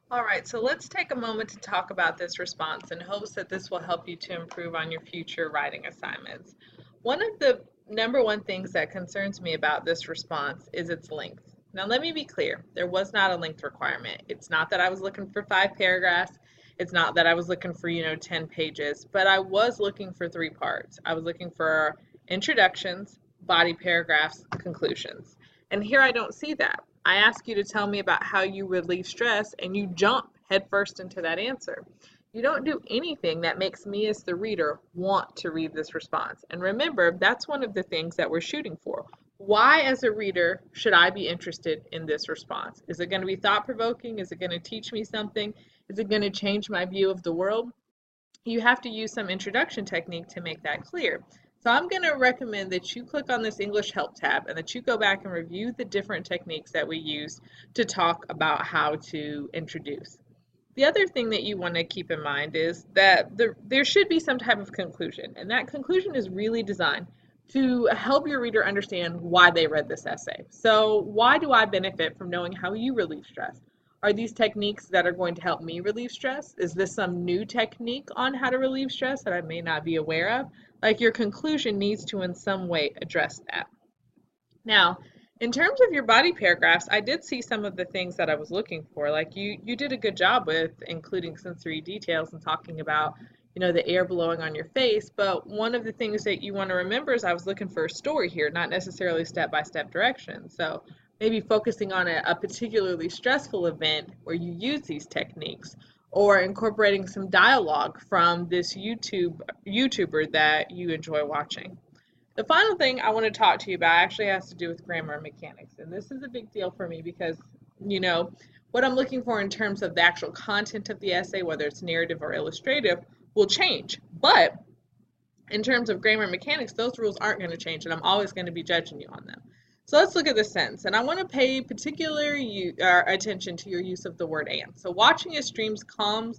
All right, so let's take a moment to talk about this response in hopes that this will help you to improve on your future writing assignments. One of the number one things that concerns me about this response is its length. Now, let me be clear, there was not a length requirement. It's not that I was looking for 5 paragraphs. It's not that I was looking for, 10 pages, but I was looking for 3 parts. I was looking for introductions, body paragraphs, conclusions. And here I don't see that. I ask you to tell me about how you relieve stress, and you jump headfirst into that answer. You don't do anything that makes me as the reader want to read this response. And remember, that's one of the things that we're shooting for. Why, as a reader, should I be interested in this response? Is it going to be thought provoking? Is it going to teach me something? Is it going to change my view of the world? You have to use some introduction technique to make that clear. So I'm going to recommend that you click on this English Help tab and that you go back and review the different techniques that we use to talk about how to introduce. The other thing that you want to keep in mind is that there should be some type of conclusion, and that conclusion is really designed to help your reader understand why they read this essay. So why do I benefit from knowing how you relieve stress? Are these techniques that are going to help me relieve stress? Is this some new technique on how to relieve stress that I may not be aware of? Like, your conclusion needs to in some way address that. Now, in terms of your body paragraphs, I did see some of the things that I was looking for. Like, you did a good job with including sensory details and talking about, the air blowing on your face. But one of the things that you want to remember is I was looking for a story here, not necessarily step-by-step direction. So maybe focusing on a particularly stressful event where you use these techniques, or incorporating some dialogue from this YouTuber that you enjoy watching. The final thing I want to talk to you about actually has to do with grammar and mechanics. And this is a big deal for me because, you know, what I'm looking for in terms of the actual content of the essay, whether it's narrative or illustrative, will change. But in terms of grammar and mechanics, those rules aren't going to change, and I'm always going to be judging you on them. So let's look at this sentence, and I want to pay particular attention to your use of the word "and." So watching his streams calm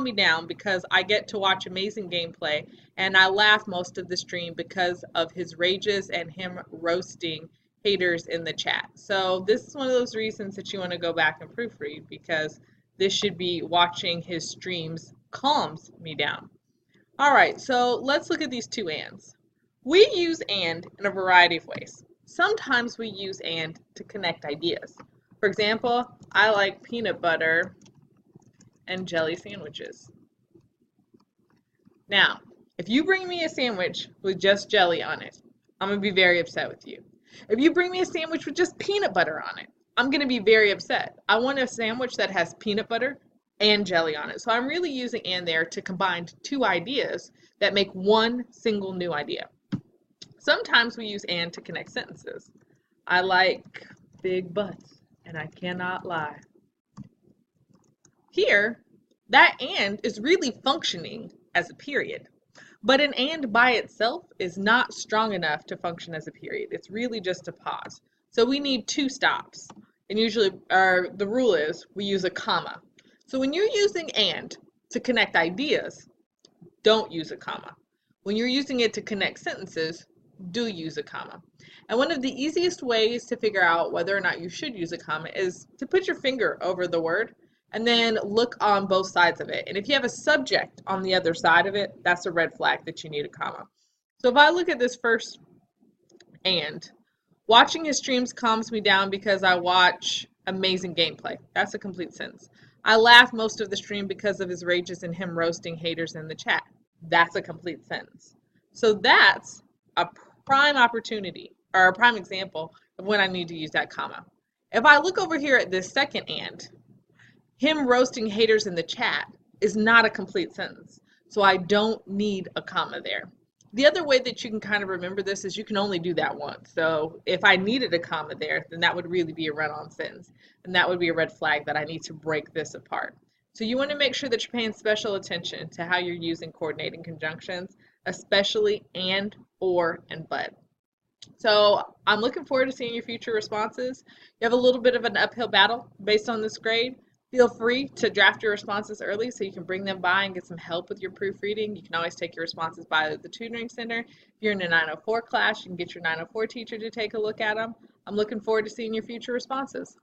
me down because I get to watch amazing gameplay, and I laugh most of the stream because of his rages and him roasting haters in the chat. So this is one of those reasons that you want to go back and proofread, because this should be watching his streams calms me down. All right, so let's look at these two ands. We use and in a variety of ways. Sometimes we use and to connect ideas. For example, I like peanut butter and jelly sandwiches. Now, if you bring me a sandwich with just jelly on it, I'm going to be very upset with you. If you bring me a sandwich with just peanut butter on it, I'm going to be very upset. I want a sandwich that has peanut butter and jelly on it. So I'm really using and there to combine two ideas that make one single new idea. Sometimes we use and to connect sentences. I like big butts, and I cannot lie. Here, that and is really functioning as a period. But an and by itself is not strong enough to function as a period. It's really just a pause. So we need two stops. And usually the rule is we use a comma. So when you're using and to connect ideas, don't use a comma. When you're using it to connect sentences, do use a comma. And one of the easiest ways to figure out whether or not you should use a comma is to put your finger over the word and then look on both sides of it. And if you have a subject on the other side of it, that's a red flag that you need a comma. So if I look at this first and, watching his streams calms me down because I watch amazing gameplay. That's a complete sentence. I laugh most of the stream because of his rages and him roasting haters in the chat. That's a complete sentence. So that's a prime opportunity, or a prime example of when I need to use that comma. If I look over here at this second and, him roasting haters in the chat is not a complete sentence. So I don't need a comma there. The other way that you can kind of remember this is you can only do that once. So if I needed a comma there, then that would really be a run-on sentence. And that would be a red flag that I need to break this apart. So you want to make sure that you're paying special attention to how you're using coordinating conjunctions, especially and, or, and but. So I'm looking forward to seeing your future responses. You have a little bit of an uphill battle based on this grade. Feel free to draft your responses early so you can bring them by and get some help with your proofreading. You can always take your responses by the tutoring center. If you're in a 904 class, you can get your 904 teacher to take a look at them. I'm looking forward to seeing your future responses.